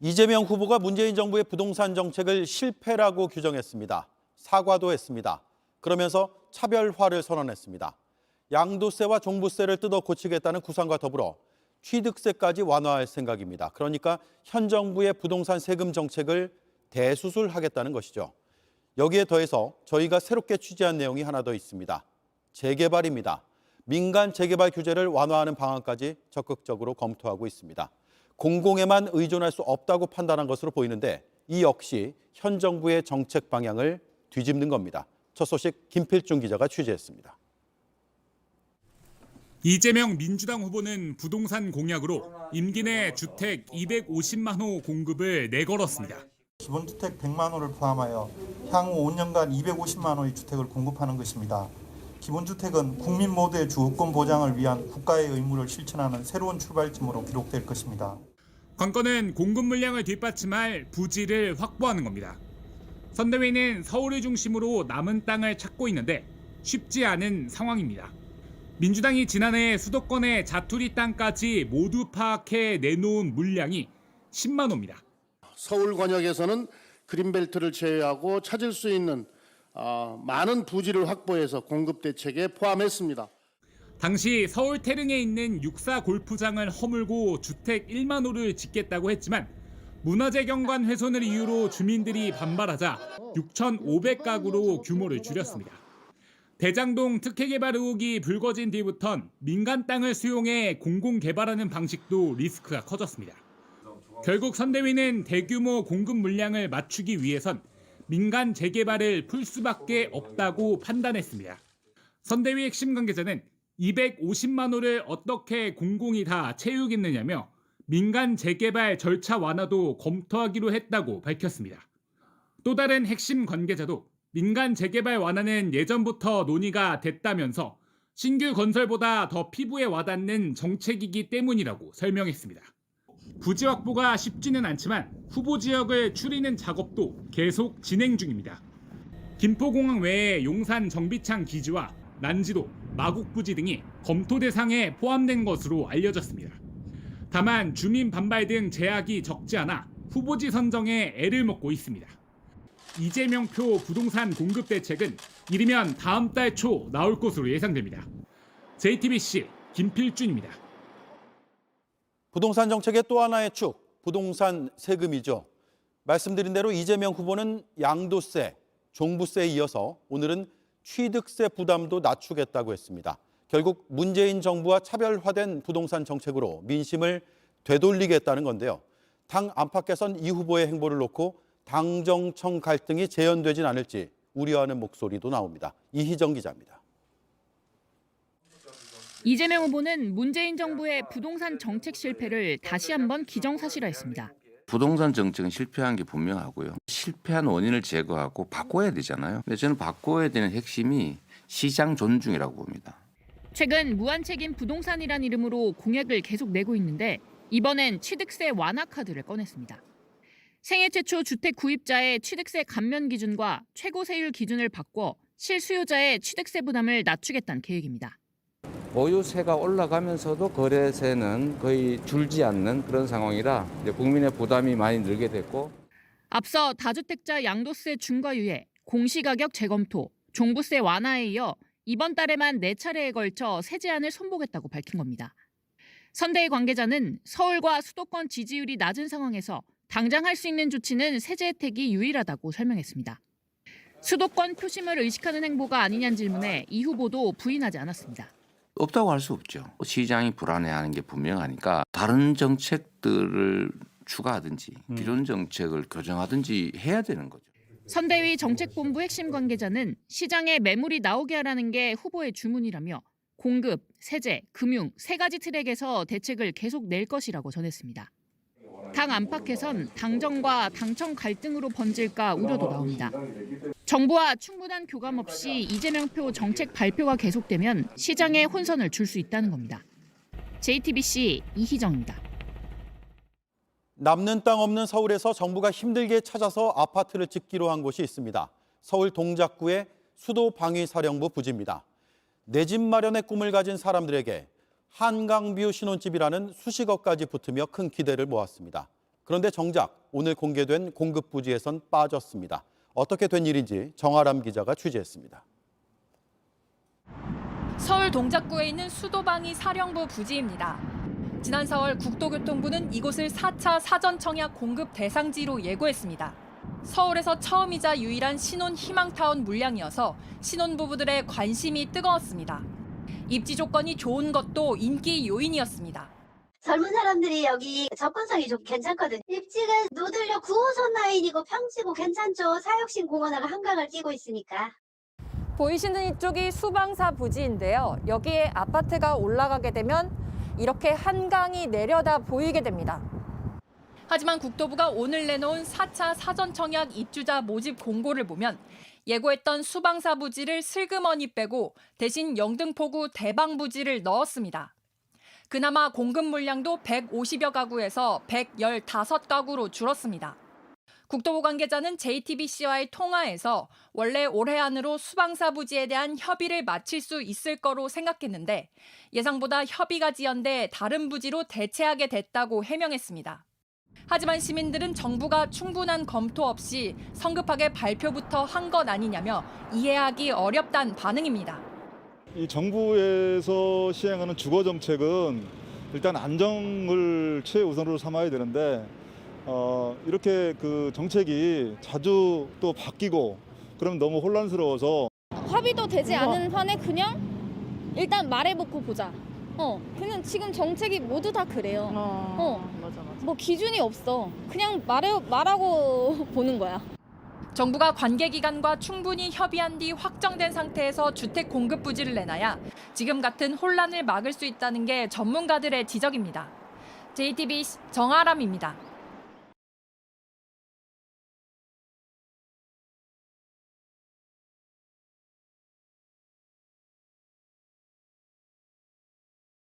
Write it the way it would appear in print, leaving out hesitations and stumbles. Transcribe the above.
이재명 후보가 문재인 정부의 부동산 정책을 실패라고 규정했습니다. 사과도 했습니다. 그러면서 차별화를 선언했습니다. 양도세와 종부세를 뜯어 고치겠다는 구상과 더불어 취득세까지 완화할 생각입니다. 그러니까 현 정부의 부동산 세금 정책을 대수술하겠다는 것이죠. 여기에 더해서 저희가 새롭게 취재한 내용이 하나 더 있습니다. 재개발입니다. 민간 재개발 규제를 완화하는 방안까지 적극적으로 검토하고 있습니다. 공공에만 의존할 수 없다고 판단한 것으로 보이는데 이 역시 현 정부의 정책 방향을 뒤집는 겁니다. 첫 소식 김필중 기자가 취재했습니다. 이재명 민주당 후보는 부동산 공약으로 임기 내 주택 250만 호 공급을 내걸었습니다. 기본주택 100만 호를 포함하여 향후 5년간 250만 호의 주택을 공급하는 것입니다. 기본주택은 국민 모두의 주거권 보장을 위한 국가의 의무를 실천하는 새로운 출발점으로 기록될 것입니다. 관건은 공급 물량을 뒷받침할 부지를 확보하는 겁니다. 선대위는 서울을 중심으로 남은 땅을 찾고 있는데 쉽지 않은 상황입니다. 민주당이 지난해 수도권의 자투리 땅까지 모두 파악해 내놓은 물량이 10만 호입니다. 서울 권역에서는 그린벨트를 제외하고 찾을 수 있는 많은 부지를 확보해서 공급 대책에 포함했습니다. 당시 서울 태릉에 있는 육사 골프장을 허물고 주택 1만 호를 짓겠다고 했지만 문화재 경관 훼손을 이유로 주민들이 반발하자 6,500가구로 규모를 줄였습니다. 대장동 특혜개발 의혹이 불거진 뒤부턴 민간 땅을 수용해 공공개발하는 방식도 리스크가 커졌습니다. 결국 선대위는 대규모 공급 물량을 맞추기 위해선 민간 재개발을 풀 수밖에 없다고 판단했습니다. 선대위 핵심 관계자는 250만 호를 어떻게 공공이 다 채우겠느냐며 민간 재개발 절차 완화도 검토하기로 했다고 밝혔습니다. 또 다른 핵심 관계자도 민간 재개발 완화는 예전부터 논의가 됐다면서 신규 건설보다 더 피부에 와닿는 정책이기 때문이라고 설명했습니다. 부지 확보가 쉽지는 않지만 후보 지역을 추리는 작업도 계속 진행 중입니다. 김포공항 외에 용산 정비창 기지와 난지도, 마곡 부지 등이 검토 대상에 포함된 것으로 알려졌습니다. 다만 주민 반발 등 제약이 적지 않아 후보지 선정에 애를 먹고 있습니다. 이재명표 부동산 공급 대책은 이르면 다음 달 초 나올 것으로 예상됩니다. JTBC 김필준입니다. 부동산 정책의 또 하나의 축, 부동산 세금이죠. 말씀드린 대로 이재명 후보는 양도세, 종부세에 이어서 오늘은 취득세 부담도 낮추겠다고 했습니다. 결국 문재인 정부와 차별화된 부동산 정책으로 민심을 되돌리겠다는 건데요. 당 안팎에선 이 후보의 행보를 놓고 당정청 갈등이 재현되진 않을지 우려하는 목소리도 나옵니다. 이희정 기자입니다. 이재명 후보는 문재인 정부의 부동산 정책 실패를 다시 한번 기정사실화했습니다. 부동산 정책은 실패한 게 분명하고요. 실패한 원인을 제거하고 바꿔야 되잖아요. 근데 저는 바꿔야 되는 핵심이 시장 존중이라고 봅니다. 최근 무한책임 부동산이란 이름으로 공약을 계속 내고 있는데 이번엔 취득세 완화 카드를 꺼냈습니다. 생애 최초 주택 구입자의 취득세 감면 기준과 최고 세율 기준을 바꿔 실수요자의 취득세 부담을 낮추겠다는 계획입니다. 보유세가 올라가면서도 거래세는 거의 줄지 않는 그런 상황이라 국민의 부담이 많이 늘게 됐고 앞서 다주택자 양도세 중과 유예, 공시가격 재검토, 종부세 완화에 이어 이번 달에만 4차례에 걸쳐 세 제안을 손보겠다고 밝힌 겁니다. 선대위 관계자는 서울과 수도권 지지율이 낮은 상황에서 당장 할 수 있는 조치는 세제 혜택이 유일하다고 설명했습니다. 수도권 표심을 의식하는 행보가 아니냐는 질문에 이 후보도 부인하지 않았습니다. 없다고 할 수 없죠. 시장이 불안해하는 게 분명하니까 다른 정책들을 추가하든지 기존 정책을 교정하든지 해야 되는 거죠. 선대위 정책본부 핵심 관계자는 시장에 매물이 나오게 하라는 게 후보의 주문이라며 공급, 세제, 금융 세 가지 트랙에서 대책을 계속 낼 것이라고 전했습니다. 당 안팎에선 당정과 당청 갈등으로 번질까 우려도 나옵니다. 정부와 충분한 교감 없이 이재명표 정책 발표가 계속되면 시장에 혼선을 줄 수 있다는 겁니다. JTBC 이희정입니다. 남는 땅 없는 서울에서 정부가 힘들게 찾아서 아파트를 짓기로 한 곳이 있습니다. 서울 동작구의 수도방위사령부 부지입니다. 내 집 마련의 꿈을 가진 사람들에게 한강뷰 신혼집이라는 수식어까지 붙으며 큰 기대를 모았습니다. 그런데 정작 오늘 공개된 공급 부지에선 빠졌습니다. 어떻게 된 일인지 정아람 기자가 취재했습니다. 서울 동작구에 있는 수도방위 사령부 부지입니다. 지난 4월 국토교통부는 이곳을 4차 사전청약 공급 대상지로 예고했습니다. 서울에서 처음이자 유일한 신혼 희망타운 물량이어서 신혼부부들의 관심이 뜨거웠습니다. 입지 조건이 좋은 것도 인기 요인이었습니다. 젊은 사람들이 여기 접근성이 좀 괜찮거든요. 입지가 노들역 9호선 라인이고 평지고 괜찮죠. 사육신 공원하고 한강을 끼고 있으니까. 보이시는 이쪽이 수방사 부지인데요. 여기에 아파트가 올라가게 되면 이렇게 한강이 내려다 보이게 됩니다. 하지만 국토부가 오늘 내놓은 4차 사전청약 입주자 모집 공고를 보면 예고했던 수방사 부지를 슬그머니 빼고 대신 영등포구 대방 부지를 넣었습니다. 그나마 공급 물량도 150여 가구에서 115가구로 줄었습니다. 국토부 관계자는 JTBC와의 통화에서 원래 올해 안으로 수방사 부지에 대한 협의를 마칠 수 있을 거로 생각했는데 예상보다 협의가 지연돼 다른 부지로 대체하게 됐다고 해명했습니다. 하지만 시민들은 정부가 충분한 검토 없이 성급하게 발표부터 한 것 아니냐며 이해하기 어렵다는 반응입니다. 이 정부에서 시행하는 주거 정책은 일단 안정을 최우선으로 삼아야 되는데 이렇게 그 정책이 자주 또 바뀌고 그럼 너무 혼란스러워서 합의도 되지 않은 판에 그냥 일단 말해놓고 보자. 그냥 지금 정책이 모두 다 그래요. 맞아. 뭐 기준이 없어. 그냥 말하고 보는 거야. 정부가 관계기관과 충분히 협의한 뒤 확정된 상태에서 주택 공급 부지를 내놔야 지금 같은 혼란을 막을 수 있다는 게 전문가들의 지적입니다. JTBC 정아람입니다.